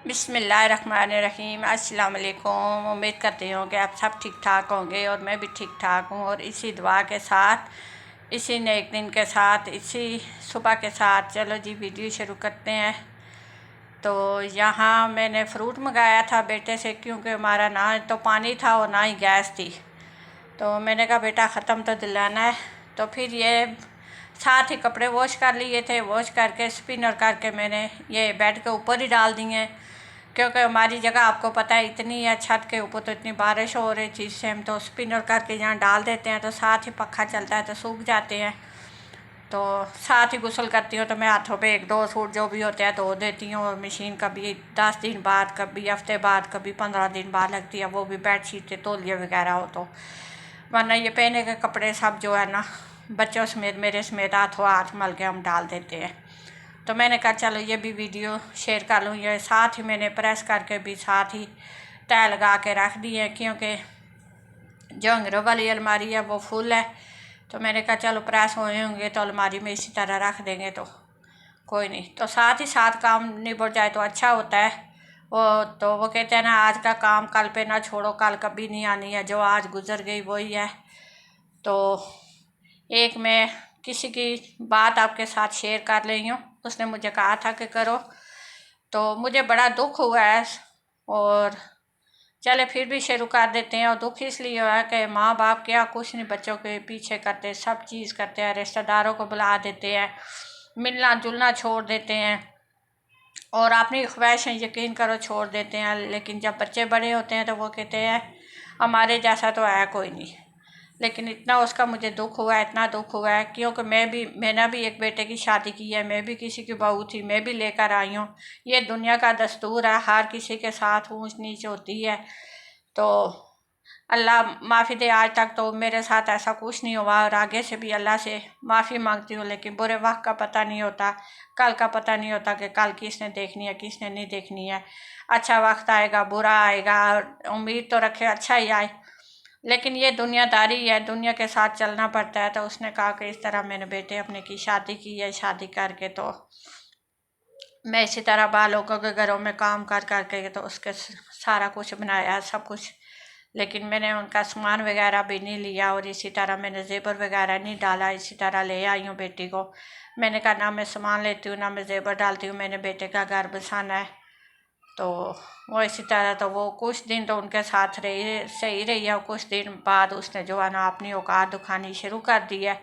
बिस्मिल्लाहिर्रहमानिर्रहीम। अस्सलाम वालेकुम। उम्मीद करती हूँ कि आप सब ठीक ठाक होंगे और मैं भी ठीक ठाक हूँ। और इसी दुआ के साथ, इसी नेक दिन के साथ, इसी सुबह के साथ चलो जी वीडियो शुरू करते हैं। तो यहाँ मैंने फ़्रूट मंगाया था बेटे से, क्योंकि हमारा ना तो पानी था और ना ही गैस थी। तो मैंने कहा बेटा ख़त्म तो दिलाना है। तो फिर ये साथ ही कपड़े वॉश कर लिए थे, वॉश करके स्पिनर करके मैंने ये बेड के ऊपर ही डाल दिए, क्योंकि हमारी जगह आपको पता है इतनी है, छत के ऊपर तो इतनी बारिश हो रही थी, इससे हम तो स्पिनर करके यहाँ डाल देते हैं, तो साथ ही पक्खा चलता है तो सूख जाते हैं। तो साथ ही गुस्ल करती हूँ तो मैं हाथों पे एक दो सूट जो भी होते हैं धो देती हूँ। और मशीन कभी 10 दिन बाद, कभी हफ्ते बाद, कभी 15 दिन बाद लगती है, वो भी बेडशीटें तौलिए वगैरह हो तो। वरना ये पहने के कपड़े सब जो है ना, बच्चों समेत मेरे समेत हाथों हाथ मल के हम डाल देते हैं। तो मैंने कहा चलो ये भी वीडियो शेयर कर लूँ। ये साथ ही मैंने प्रेस करके भी साथ ही तय लगा के रख दी है, क्योंकि जो अंगरों वाली अलमारी है वो फुल है। तो मैंने कहा चलो प्रेस हुए होंगे तो अलमारी में इसी तरह रख देंगे तो कोई नहीं। तो साथ ही साथ काम निबट जाए तो अच्छा होता है। वो कहते हैं ना, आज का काम कल पे ना छोड़ो, कल कभी नहीं आनी है, जो आज गुजर गई वही है। तो एक मैं किसी की बात आपके साथ शेयर कर रही हूँ, उसने मुझे कहा था कि करो, तो मुझे बड़ा दुख हुआ है। और चले फिर भी शुरू कर देते हैं। और दुख इसलिए हुआ है कि माँ बाप क्या कुछ नहीं बच्चों के पीछे करते, सब चीज़ करते हैं, रिश्तेदारों को बुला देते हैं, मिलना जुलना छोड़ देते हैं और अपनी ख्वाहिशें यकीन करो छोड़ देते हैं। लेकिन जब बच्चे बड़े होते हैं तो वो कहते हैं हमारे जैसा तो है कोई नहीं। लेकिन इतना उसका मुझे दुख हुआ है, इतना दुख हुआ है, क्योंकि मैंने भी एक बेटे की शादी की है, मैं भी किसी की बहू थी, मैं भी लेकर आई हूँ। ये दुनिया का दस्तूर है, हर किसी के साथ ऊंच नीच होती है। तो अल्लाह माफ़ी दे, आज तक तो मेरे साथ ऐसा कुछ नहीं हुआ और आगे से भी अल्लाह से माफ़ी मांगती हूँ। लेकिन बुरे वक्त का पता नहीं होता, कल का पता नहीं होता कि कल किसने देखनी है किसने नहीं देखनी है। अच्छा वक्त आएगा, बुरा आएगा, उम्मीद तो रखे अच्छा ही आए, लेकिन ये दुनियादारी है, दुनिया के साथ चलना पड़ता है। तो उसने कहा कि इस तरह मैंने बेटे अपने की शादी की है, शादी करके तो मैं इसी तरह बालों के घरों में काम कर करके तो उसके सारा कुछ बनाया सब कुछ। लेकिन मैंने उनका सामान वगैरह भी नहीं लिया और इसी तरह मैंने जेबर वगैरह नहीं डाला, इसी तरह ले आई हूँ बेटी को। मैंने कहा ना मैं सामान लेती हूँ ना मैं जेबर डालती हूँ, मैंने बेटे का घर बसाना है। तो वो इसी तरह, तो वो कुछ दिन तो उनके साथ रही, सही रही है। और कुछ दिन बाद उसने जो है ना अपनी औकात दिखानी शुरू कर दी है।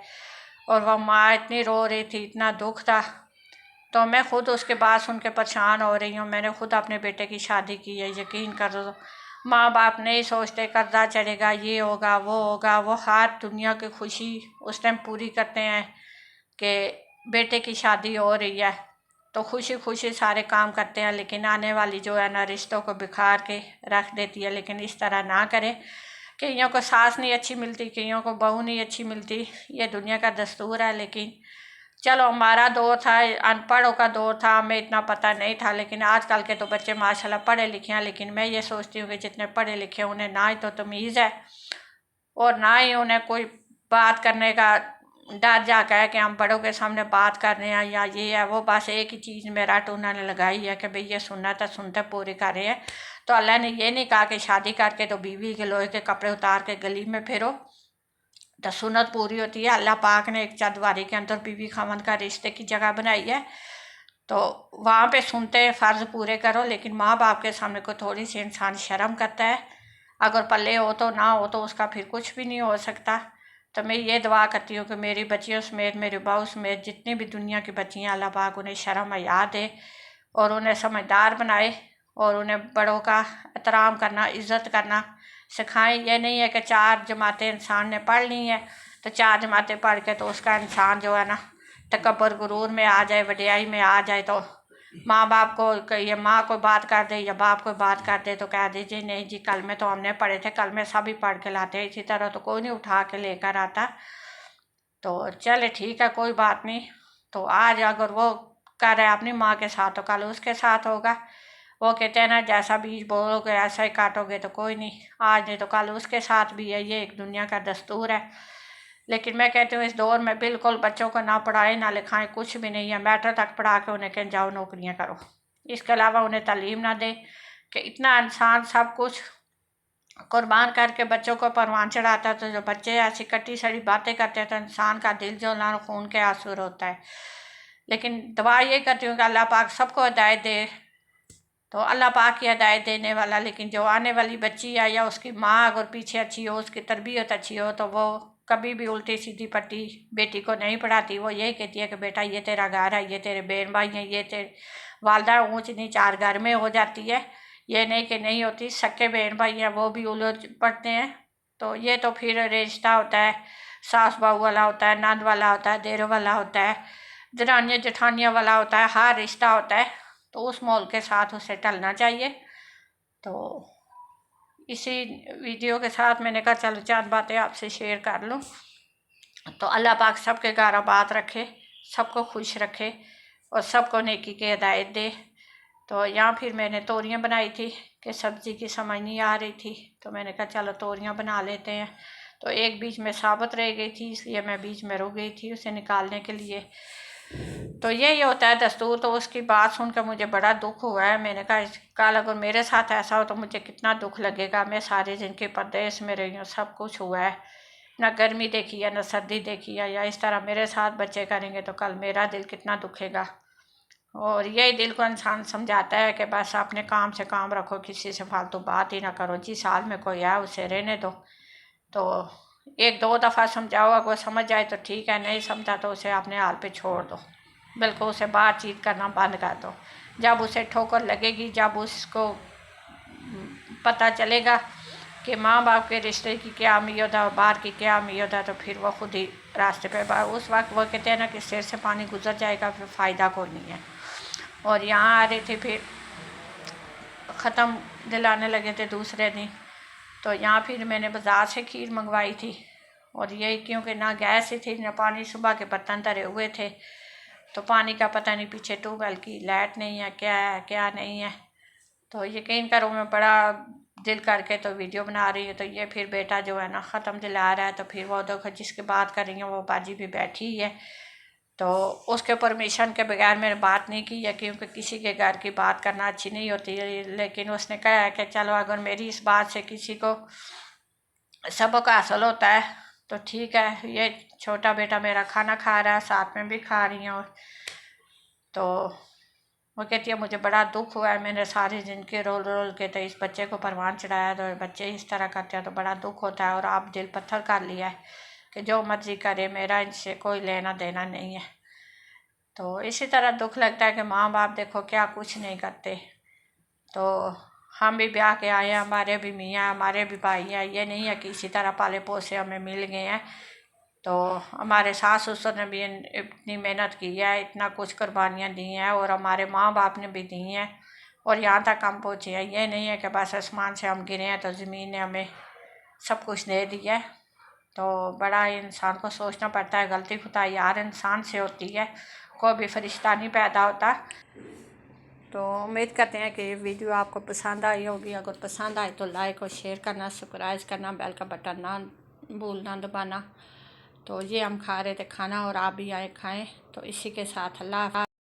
और वह माँ इतनी रो रही थी, इतना दुख था। तो मैं खुद उसके बात सुन के परेशान हो रही हूँ। मैंने खुद अपने बेटे की शादी की है, यकीन करो। माँ बाप नहीं सोचते कर्जा चढ़ेगा, ये होगा वो होगा, वो हर दुनिया की खुशी उस टाइम पूरी करते हैं कि बेटे की शादी हो रही है, तो खुशी खुशी सारे काम करते हैं। लेकिन आने वाली जो है ना रिश्तों को बिखार के रख देती है। लेकिन इस तरह ना करें। कईयों को सास नहीं अच्छी मिलती, कईयों को बहू नहीं अच्छी मिलती, ये दुनिया का दस्तूर है। लेकिन चलो हमारा दौर था, अनपढ़ों का दौर था, हमें इतना पता नहीं था। लेकिन आजकल के तो बच्चे माशाल्लाह पढ़े लिखे हैं। लेकिन मैं ये सोचती हूँ कि जितने पढ़े लिखे उन्हें ना ही तो तमीज़ है और ना ही उन्हें कोई बात करने का डर जाता है कि हम बड़ों के सामने बात कर रहे हैं या ये है वो। बस एक ही चीज़ में रट उन्होंने लगाई है कि भाई ये सुनना तो सुनते पूरी कर रहे हैं। तो अल्लाह ने ये नहीं कहा कि शादी करके तो बीवी के लोहे के कपड़े उतार के गली में फिरो, तो सुन्नत पूरी होती है। अल्लाह पाक ने एक चंदवारी के अंदर बीवी खामन का रिश्ते की जगह बनाई है, तो वहाँ पे सुनते फ़र्ज़ पूरे करो। लेकिन माँ बाप के सामने को थोड़ी सी इंसान शर्म करता है, अगर पल्ले हो तो ना हो तो उसका फिर कुछ भी नहीं हो सकता। तो मैं ये दुआ करती हूँ कि मेरी बच्चियों समेत, मेरे बहू समेत जितनी भी दुनिया की बच्चियाँ, अल्लाह पाक उन्हें शर्म हया दे और उन्हें समझदार बनाए और उन्हें बड़ों का एहतराम करना, इज़्ज़त करना सिखाएं। ये नहीं है कि 4 जमातें इंसान ने पढ़ ली हैं तो 4 जमातें पढ़ के तो उसका इंसान जो है ना तकब्बुर गुरूर में आ जाए, वडियाई में आ जाए। तो माँ बाप को ये माँ को बात कर दे या बाप को बात कर दे तो कह दीजिए नहीं जी कल में तो हमने पढ़े थे, कल में सभी पढ़ के लाते हैं। इसी तरह तो कोई नहीं उठा के लेकर आता। तो चले ठीक है, कोई बात नहीं। तो आज अगर वो कर रहा है अपनी माँ के साथ तो कल उसके साथ होगा। वो कहते हैं ना जैसा बीज बोओगे ऐसा ही काटोगे, तो कोई नहीं, आज नहीं तो कल उसके साथ भी है। ये एक दुनिया का दस्तूर है। लेकिन मैं कहती हूँ इस दौर में बिल्कुल बच्चों को ना पढ़ाए ना लिखाएं, कुछ भी नहीं है। मैट्रिक तक पढ़ा के उन्हें कहें जाओ नौकरियाँ करो। इसके अलावा उन्हें तालीम ना दे कि इतना इंसान सब कुछ कुर्बान करके बच्चों को परवान चढ़ाता है, तो जो बच्चे ऐसी कटी सड़ी बातें करते हैं तो इंसान का दिल जो ना खून के आंसू होता है। लेकिन दुआ ये करती हूँ कि अल्लाह पाक सबको हिदायत दे, तो अल्लाह पाक की हिदायत देने वाला। लेकिन जो आने वाली बच्ची है या उसकी माँ अगर पीछे अच्छी हो, उसकी तरबियत अच्छी हो, तो वो कभी भी उल्टी सीधी पट्टी बेटी को नहीं पढ़ाती। वो यही कहती है कि बेटा ये तेरा घर है, ये तेरे बहन भाई हैं, ये तेरे वालदा ऊँच नीच चार घर में हो जाती है, ये नहीं कि नहीं होती। सक्के बहन भाई हैं वो भी उलझ पड़ते हैं। तो ये तो फिर रिश्ता होता है, सास बहू वाला होता है, नंद वाला होता है, देर वाला होता है, दरानियाँ जेठानियाँ वाला होता है, हर रिश्ता होता है। तो उस मोल के साथ उसे टलना चाहिए। तो इसी वीडियो के साथ मैंने कहा चलो चंद बातें आपसे शेयर कर लूँ। तो अल्लाह पाक सबके घर आबाद रखे, सबको खुश रखे और सबको नेकी की हिदायत दे। तो यहाँ फिर मैंने तोरियाँ बनाई थी कि सब्ज़ी की समझ नहीं आ रही थी, तो मैंने कहा चलो तोरियाँ बना लेते हैं। तो एक बीच में साबुत रह गई थी, इसलिए मैं बीच में रुक गई थी उसे निकालने के लिए। तो यही होता है दस्तूर। तो उसकी बात सुनकर मुझे बड़ा दुख हुआ है। मैंने कहा कल अगर मेरे साथ ऐसा हो तो मुझे कितना दुख लगेगा। मैं सारे दिन के परदेश में रही हूँ, सब कुछ हुआ है, ना गर्मी देखी है ना सर्दी देखी है, या इस तरह मेरे साथ बच्चे करेंगे तो कल मेरा दिल कितना दुखेगा। और यही दिल को इंसान समझाता है कि बस अपने काम से काम रखो, किसी से फालतू बात ही ना करो। जिस हाल में कोई है उसे रहने दो। तो एक दो दफ़ा समझाओ, अगर समझ जाए तो ठीक है, नहीं समझा तो उसे अपने हाल पे छोड़ दो। बिल्कुल उसे बातचीत करना बंद कर दो। जब उसे ठोकर लगेगी, जब उसको पता चलेगा कि माँ बाप के रिश्ते की क्या अहमियत है और बाहर की क्या अहमियत है, तो फिर वो खुद ही रास्ते पे उस वक्त वो कहते हैं ना कि सिर से पानी गुजर जाएगा, फिर फ़ायदा कोई नहीं है। और यहाँ आ रहे थे, फिर ख़त्म दिलाने लगे थे दूसरे दिन। तो यहाँ फिर मैंने बाज़ार से खीर मंगवाई थी, और यही क्योंकि ना गैस ही थी ना पानी, सुबह के बर्तन धरे हुए थे, तो पानी का पता नहीं, पीछे ट्यूबवेल की लाइट नहीं है, क्या है क्या नहीं है। तो यकीन करो मैं बड़ा दिल करके तो वीडियो बना रही हूँ। तो ये फिर बेटा जो है ना ख़त्म दिला रहा है, तो फिर वो देखो जिसकी बात कर रही हूँ वो बाजी भी बैठी ही है। तो उसके परमिशन के बगैर मैंने बात नहीं की है, क्योंकि किसी के घर की बात करना अच्छी नहीं होती है। लेकिन उसने कहा है कि चलो अगर मेरी इस बात से किसी को सबक हासिल होता है तो ठीक है। ये छोटा बेटा मेरा खाना खा रहा है, साथ में भी खा रही हूँ। तो वो कहती है मुझे बड़ा दुख हुआ है, मैंने सारे दिन के रोल रोल के तो इस बच्चे को परवान चढ़ाया, तो बच्चे इस तरह करते हैं तो बड़ा दुख होता है। और आप दिल पत्थर कर लिया है कि जो मर्जी करे, मेरा इनसे कोई लेना देना नहीं है। तो इसी तरह दुख लगता है कि माँ बाप देखो क्या कुछ नहीं करते। तो हम भी ब्याह के आए हैं, हमारे भी मियाँ हमारे भी भाई हैं, ये नहीं है कि इसी तरह पाले पोसे हमें मिल गए हैं। तो हमारे सास ससुर ने भी इतनी मेहनत की है, इतना कुछ कुर्बानियाँ दी हैं, और हमारे माँ बाप ने भी दी हैं, और यहाँ तक हम पहुँचे हैं। ये नहीं है कि बस आसमान से हम गिरे हैं तो ज़मीन ने हमें सब कुछ दे दिया है। तो बड़ा इंसान को सोचना पड़ता है, गलती खुदाई हर इंसान से होती है, कोई भी फरिश्ता नहीं पैदा होता। तो उम्मीद करते हैं कि ये वीडियो आपको पसंद आई होगी। अगर पसंद आए तो लाइक और शेयर करना, सब्सक्राइब करना, बेल का बटन ना भूलना दबाना। तो ये हम खा रहे थे खाना, और आप भी आए खाएं। तो इसी के साथ अल्लाह।